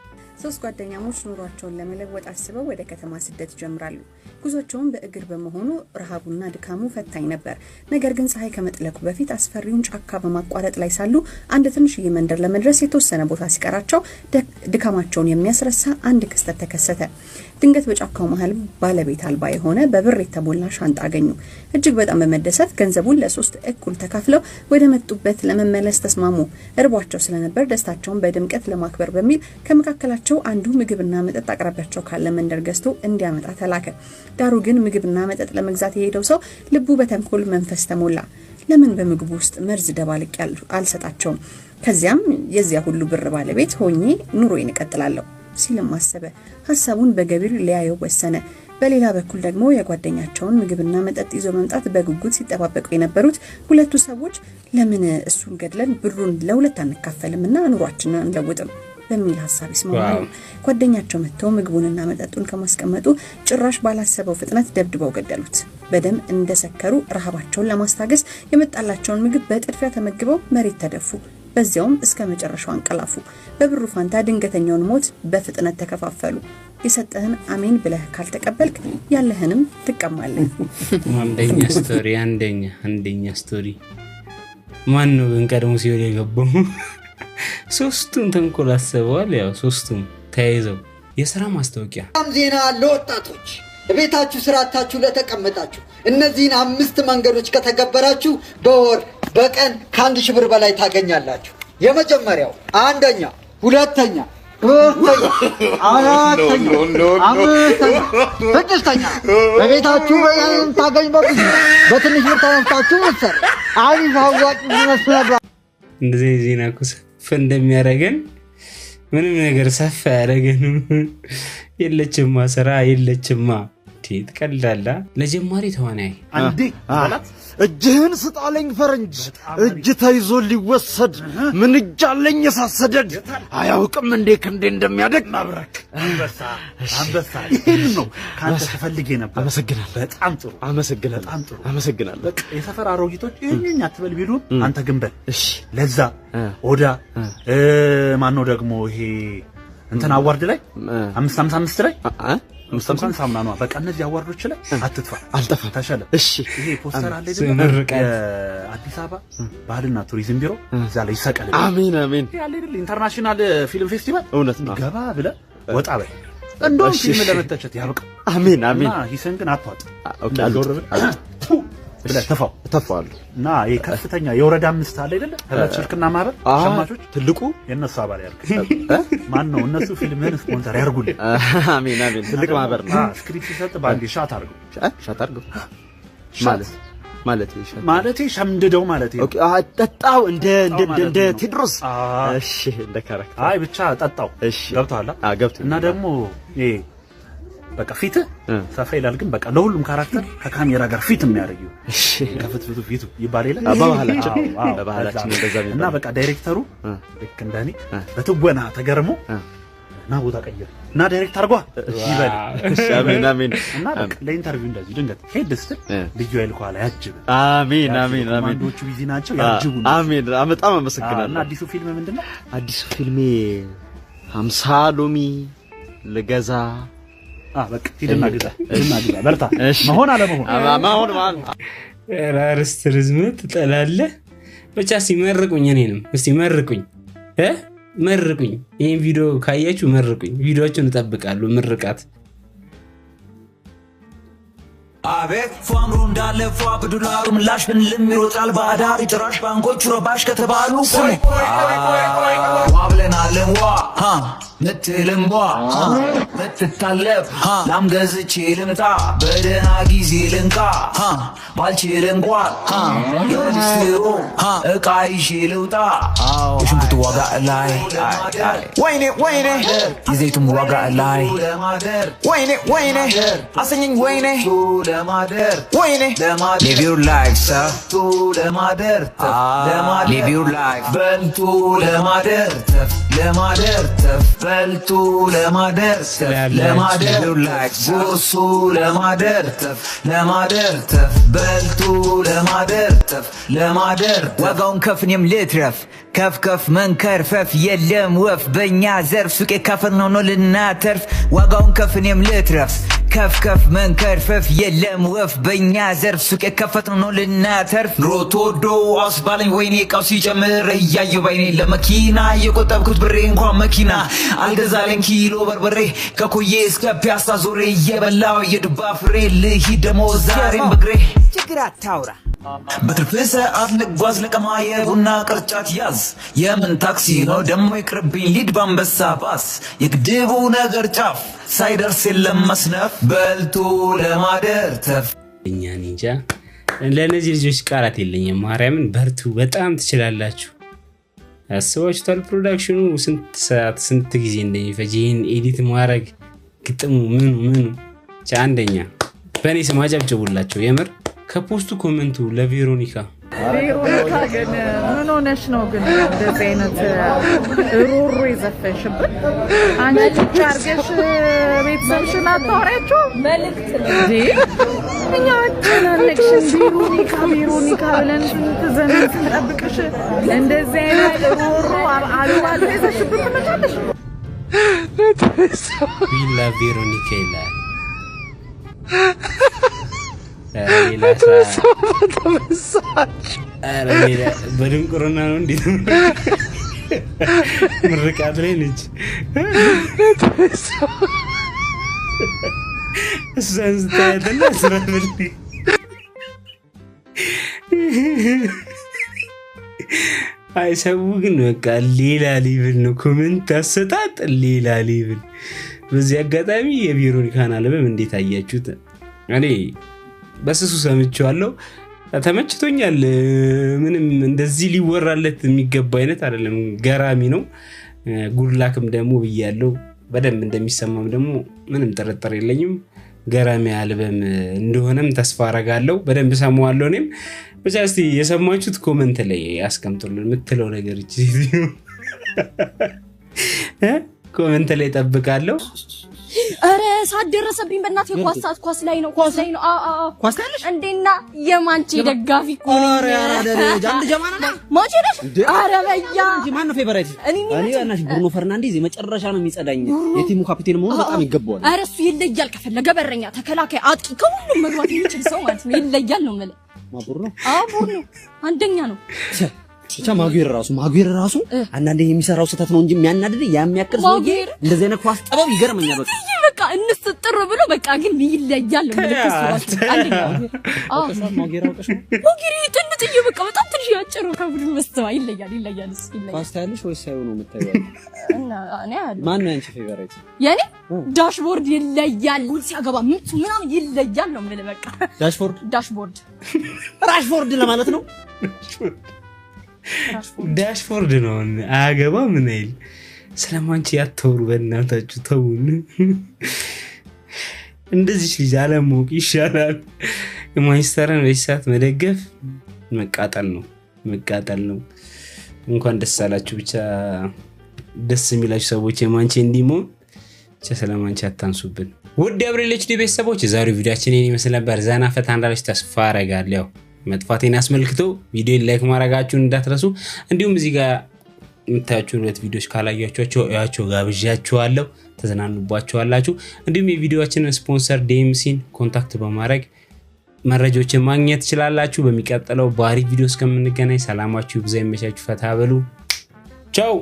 O: ሶስት ጓደኛሞች ኑሯቸውን ለመለወጥ አስበው ወደ ከተማ ስደት ጀምራሉ ጉዞቸውን በእግር በመሆኑ ረሃቡና ድካሙ ፈታኝ ነበር ነገር ግን ፀሐይ ከመጥለቁ በፊት አስፈሪውን ጫካ በማቋረጥ ላይ ሳሉ አንድ ትንሽ መንደር ለመድረስ የተወሰነ ቦታ ሲቀራቸው ድካማቸውን የሚያስረሳ አንድ ክስተት ተከሰተ ድንገት በጫካው መሃል ባለቤት አልባ የሆነ በብር የተሞላ ሻንጣ አገኙ እጅግ በጣም በመደሰት ገንዘቡን ለሶስት እኩል ተካፍለው ወደ መጡበት ለመመለስ ተስማሙ እርቧቸው ስለነበር ደስታቸውን በድምቀት ለማክበር በሚል ከመካከላቸው አንዱ ምግብና መጠጥ አቅራቢያቸው ካለ መንደር ገዝቶ እንዲያመጣ ተላከ ዳሩ ግን ምግብና መጠጥ ለመግዛት የሄደው ሰው ልቡ በተንኮል መንፈስ ተሞላ ለምን በምግቡ ውስጥ መርዝ ደባልቅ አልሰጣቸውም ከዚያም የዚያ ሁሉ ብር ባለቤት ሆኜ ኑሮዬን እቀጥላለሁ ሲልም አሰበ ሐሳቡን በገቢር ሊያየው ወሰነ በሌላ በኩል ደግሞ የጓደኛቸውን ምግብና መጠጥ ይዞ መምጣት በጉጉት ሲጠባበቁ የነበሩት ሁለቱ ሰዎች ለምን እሱን ገድለን ብሩን ለሁለት አንካፈልምና ኑሯችንን አንለውጥም በሚል ሐሳብ ይስማማሉ ጓደኛቸው መተው ምግቡንና መጠጡን ከማስቀመጡ ጭራሽ ባላሰበው ፍጥነት ደብድበው ገደሉት በደም እንደሰከሩ ረሃባቸውን ለማስታገስ የመጣላቸውን ምግብ በጥድፊያ ተመግበው መሬት ተደፉ በዚያውም እስከ መጨረሻው አንቀላፉ በብሩ ፋንታ ድንገተኛውን ሞት በፍጥነት ተከፋፈሉ የሰጠህን አሜን ብለህ ካልተቀበልክ ያለህንም ትቀማለህ
D: አንደኛ ስቶሪ ማን ነው እንቀደሙ ሲወል የገባው ሶስቱም ተንኮል አሰበዋል ያው ሶስቱም ተያይዘው የሥራ ማስታወቂያ
S: ዜና ለወጣቶች ቤታችሁ ስራታችሁ ለተቀመጣችሁ እነዚህን 5 መንገዶች ከተገበራችሁ በወር በቀን ከ1000 ብር በላይ ታገኛላችሁ የመጀመሪያው አንደኛ ሁለተኛ ስድስተኛ በቤታችሁ ታገኝ በትንሽ ብር ተነስታችሁ ወሰር አሪፍ አዋጭ ይመስላል
D: እንደዚህ ዜና ኩስ እንደሚያረገን ምንም ነገር ሰፋ ያረገንም የለችማ ስራ የለችማ ትቀልዳላ ለጀማሪ ተዋናይ
T: አንዴ ማለት እጅህን ስጣለኝ ፈረንጅ እጅ ተይዞ ሊወሰድ ምን እጃለኝ ያሳሰደድ አያውቅም እንዴ ክንዴ እንደሚያደግ ማብራክ አንበሳ ይሄን ነው ካንተ ተፈልጌ ነበር አመሰግናለሁ በጣም ጥሩ አመሰግናለሁ በቃ የሰፈር አሮጊቶች ይሄን አትበል ቢሉ አንተ ግን በል እሺ ለዛ ኦዳ ማን ነው ደግሞ ይሄ እንትን አዋርድ ላይ 555 ላይ ሙስተምሳን ሳምና ነው በቃ እነዚህ አዋርዶች ላይ አትጥፋ አልጠፋ ታሻለ እሺ ይሄ ፖስተር አለ አዲስ አበባ ባህልና ቱሪዝም ቢሮ እዛ ላይ ይሰቀል አሜን ያለ አይደል ኢንተርናሽናል ፊልም ፌስቲቫል እውነት ነው ገባ ብለ ወጣ በል እንደውም ፊልም ለመተቸት ያብቃ አሜን ሂሰን ግን አጥዋጥ ኦኬ አልዶርብ ብለ ተፋው እና ይሄ ከፍተኛ የወረዳ 5 አለ አይደል ህብረት ሽርክና ማህበር ሸማቾች ትልቁ የነሱ አባል ያርግ ማን ነው እነሱ ፊልምን ስፖንሰር ያርጉልኝ አሜን ትልቅ ማህበር ነው ስክሪፕት ሲሰጥ ባንዲ ሻት አርጉ ማለት ሸምድደው ማለት ነው ኦኬ ጠጣው እንደ ቴድሮስ እሺ እንደ ካራክተር አይ ብቻ ጠጣው እሺ ገብቷል እና ደግሞ ይሄ በቃ ፊት ሰፋ ይላል ግን በቃ ለሁሉም ካራክተር ከካሜራ ጋር ፊት የሚያደርጉ እሺ ከፍትፍቱ ፊቱ ይባል ይላል በባህላችን እንደዛ ቢሆን እና በቃ ዳይሬክተሩ ልክ እንደኔ በትወና ተገርሞ ና ቦታ ቀየረ እና ዳይሬክተር ጓ ይበል አሜን እና ለኢንተርቪው እንደዚህ ድንገት ሄድስት ልዩ አይልኳላ ያጅብ አሜን አንዶቹ ቢዚ ናቸው ያጅቡ አሜን በጣም አመሰግናለሁ እና አዲሱ ፊልም ምንድነው አዲሱ ፊልሜ 50 ሎሚ ለገዛ
A: በቃ ሂድና ግዛ በርታ መሆን አለ መሆን
D: ራርስ ርዝመት ተላለ ብቻ ሲመርቁኝ እኔንም እስቲ መርቁኝ መርቁኝ ይሄን ቪዲዮ ካያችሁ መርቁኝ ቪዲዮአችሁን ተጠብቃለሁ ምርቃት
V: አቤት ፏምሩ እንዳለ ፏ በዶላሩ ምላሽ ብንልም ይሮጣል ባዳሪ ጭራሽ ባንኮቹ ረባሽ ከተባሉ ዋ ብለናለን ዋ ምትልም ዋ ምትታለብ ላም ገዝቼ ልምጣ በደህና ጊዜ ልንቃ ባልችል እንኳን የሊስትሮ እቃ ይዤ ልውጣ የሽንኩርቱ ዋጋ ላይ ወይኔ የዘይቱም ዋጋ ላይ ወይኔ አሰኘኝ ወይኔ live your life sir live your life beltu lemader beltu lemader live your life gosu lemader beltu lemader wagaun kafnim litraf ከፍ መንከርፈፍ የለም ወፍ በእኛ ዘርፍ ሱቄ ካፈር ነው ልናተርፍ ዋጋውን ከፍኔም ልትረፍ ከፍ መንከርፈፍ የለም ወፍ በእኛ ዘርፍ ሱቄ ካፈር ነው ልናተርፍ ሮቶዶ አስባለኝ ወይኔ ቃው ሲጨምር እያየሁ ባይኔ ለመኪና የቆጠብኩት ብሬ እንኳን መኪና አልገዛለኝ ኪሎ በርበሬ ከኮዬ እስከ ፒያሳ ዞሬ እየበላው የዱባ ፍሬ ልሂድ ደሞ ዛሬም በግሬ ችግር አታውራ በትርፍ ሰዓት ልጓዝ ለቀማ የቡና ቅርጫት ያዝ የምን ታክሲ ነው ደሞ ይቅርብኝ ሊድ ባንበሳ ባስ የግድቡ ነገር ጫፍ ሳይደርስ የለም መስነፍ በልቶ ለማደር
D: እኛ እንጃ ለነዚህ ልጆች ቃላት የለኝም ማርያምን በርቱ በጣም ትችላላችሁ አስባችሁታል ፕሮዳክሽኑ ስንት ሰዓት ስንት ጊዜ እንደሚፈጅ ይሄን ኤዲት ማድረግ ግጥሙ ምን አንደኛ በእኔ ስም አጨብጭቡላቸው የምር ከፖስቱ ኮሜንቱ ለቬሮኒካ
H: ግን ምን ሆነሽ ነው ግን እንደዚህ አይነት ሩሩ ይዘፈንሽበት አንቺ ቻርገሽ ቤተሰብሽን አታወሪያቸው መልእክት እንዴ እኛ አጨናነቅሽ ቬሮኒካ ብለን ዘመን ስንጠብቅሽ እንደዚህ አይነት ሩሩ አሉባል ይዘሽበት ትመጫለሽ
D: ቪላ ቬሮኒካ ይላል በድንቁርና ነው እንዴ ምርቃት ላይ ነች እሷን ስታያትና ስራብል አይሰው ግን በቃ ሌላ ሌቭል ነው ኮሜንት አሰጣጥ ሌላ ሌቭል በዚህ አጋጣሚ የቬሮኒካን አልበም እንዴት አያችሁት እኔ በስሱ ሰምቻለሁ ተመችቶኛል ምንም እንደዚህ ሊወራለት የሚገባ አይነት አይደለም ገራሚ ነው ጉድላክም ደግሞ ብያለሁ በደንብ እንደሚሰማም ደግሞ ምንም ጥርጥር የለኝም ገራሚ አልበም እንደሆነም ተስፋ አረጋለሁ በደንብ ሰማዋለሁ እኔም ብቻ እስቲ የሰማችሁት ኮሜንት ላይ አስቀምጡልን ምትለው ነገር እቺ ኮሜንት ላይ ተጠብቃለሁ
P: አረ ሳደረሰብኝ በእናቴ ኳስ ላይ ነው ኳስ ታለሽ እንዴና የማንቺ ደጋፊ ኮኒ
E: አረ አንድ ጀማና
P: ማንቺ ነሽ አረ በያ
E: እንጂ ማን ነው ፌቨራይት እኔ እናሽ ብሩኖ ፈርናንዴዝ የመጨረሻ ነው የሚጸዳኝ የቲሙ ካፒቴን መሆኑ በጣም ይገባዋል
P: አረ እሱ ይለያል ከፈለገ በረኛ ተከላካይ አጥቂ ከሁሉም መግባት የሚችል ሰው ማለት ነው ይለያል ነው ማለት
E: ማቡርኖ
P: ቡርኖ አንደኛ ነው
E: ብቻ ማጉየር ራሱ አንዳንዴ የሚሰራው ስህተት ነው እንጂ የሚያናድድ የሚያክል ሰው እንደዚህ አይነት ኳስ ጥበብ ይገርመኛል
P: በቃ እንስጥር ብሎ በቃ ግን ይለያል ነው ማለት ነው አንደኛ
E: ማጉየር አውቀሽ
P: ማጉየር ትንጥዬ በቃ በጣም ትንሽ ያጨረው ከቡድን መስጠዋ ይለያል
E: ኳስ ታያለሽ ወይስ ሳይሆን ነው የምታየው
P: እና እኔ
E: ማን ነው አንቺ ፌቨራይት
P: የኔ ዳሽቦርድ ይለያል ሲያገባ ምናምን ይለያል ነው ማለት በቃ ዳሽቦርድ
E: ራሽፎርድ ለማለት ነው
D: ዳሽፎርድ ነው አገባ ምን አይል ስለማንቺ ያተውሩ በእናታችሁ ተውን እንደዚህ ልጅ አለሞቅ ይሻላል ማንቸስተርን በሰዓት መደገፍ መቃጠል ነው እንኳን ደስ አላችሁ ብቻ ደስ የሚላችሁ ሰዎች የማንቺ እንዲሞን ስለማንቺ አታንሱብን ውድ አብሬልች ቤተሰቦች የዛሬው ቪዲዮአችን ይሄን ይመስል ነበር ዘና ፈታ እንዳላችሁ ተስፋ አረጋለሁ መጥፋቴን አስመልክቶ ቪዲዮን ላይክ ማድረጋችሁን እንዳትረሱ እንዲሁም እዚህ ጋር የምታያችሁ ሁለት ቪዲዮዎች ካላያችኋቸው ጋብዣችኋለሁ ተዝናኑባችኋላችሁ እንዲሁም የቪዲዮአችንን ስፖንሰር ዲኤምሲን ኮንታክት በማድረግ መረጃዎችን ማግኘት ትችላላችሁ በሚቀጥለው ባሪ ቪዲዮ እስከምንገናኝ ሰላማችሁ ይብዛ ይመቻችሁ ፈታ በሉ ቻው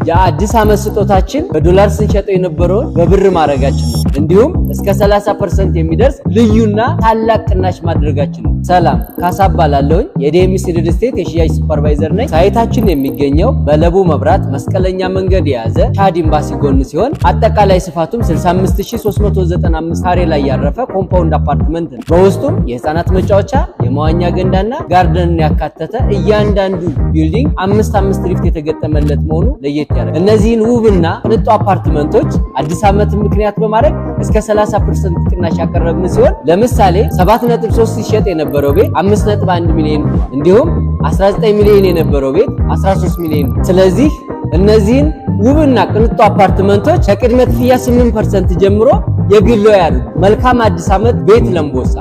F: የአዲስ ዓመት ስጦታችን በዶላር ስንሸጠው የነበረው በብር ማድረጋችን ነው እንዲሁም እስከ 30% የሚደርስ ልዩና ታላቅ ቅናሽ ማድረጋችን ነው ሰላም ካሳባላለሁ የዲኤምሲ ሪል ስቴት የሽያጭ ሱፐርቫይዘር ነኝ ሳይታችን የሚገኘው በለቡ መብራት መስቀለኛ መንገድ የያዘ ቻድ ኤምባሲ ጎን ሲሆን አጠቃላይ ስፋቱም 65395 ካሬ ላይ ያረፈ ኮምፓውንድ አፓርትመንት ነው በውስጡም የህፃናት መጫወቻ የመዋኛ ገንዳና ጋርደንን ያካተተ እያንዳንዱ ቢልዲንግ 5 ሊፍት የተገጠመለት መሆኑ ለየት እነዚህን ውብና ቅንጡ አፓርትመንቶች አዲስ ዓመት ምክንያት በማድረግ እስከ 30% ቅናሽ ያቀረብን ሲሆን ለምሳሌ 7.3 ሲሸጥ የነበረው ቤት 5.1 ሚሊዮን እንዲሁም 19 ሚሊዮን የነበረው ቤት 13 ሚሊዮን ስለዚህ እነዚህን ውብና ቅንጡ አፓርትመንቶች ከቅድመ ክፍያ 8% ጀምሮ የግሎ ያድርጉ መልካም አዲስ ዓመት ቤት ለምቦሳ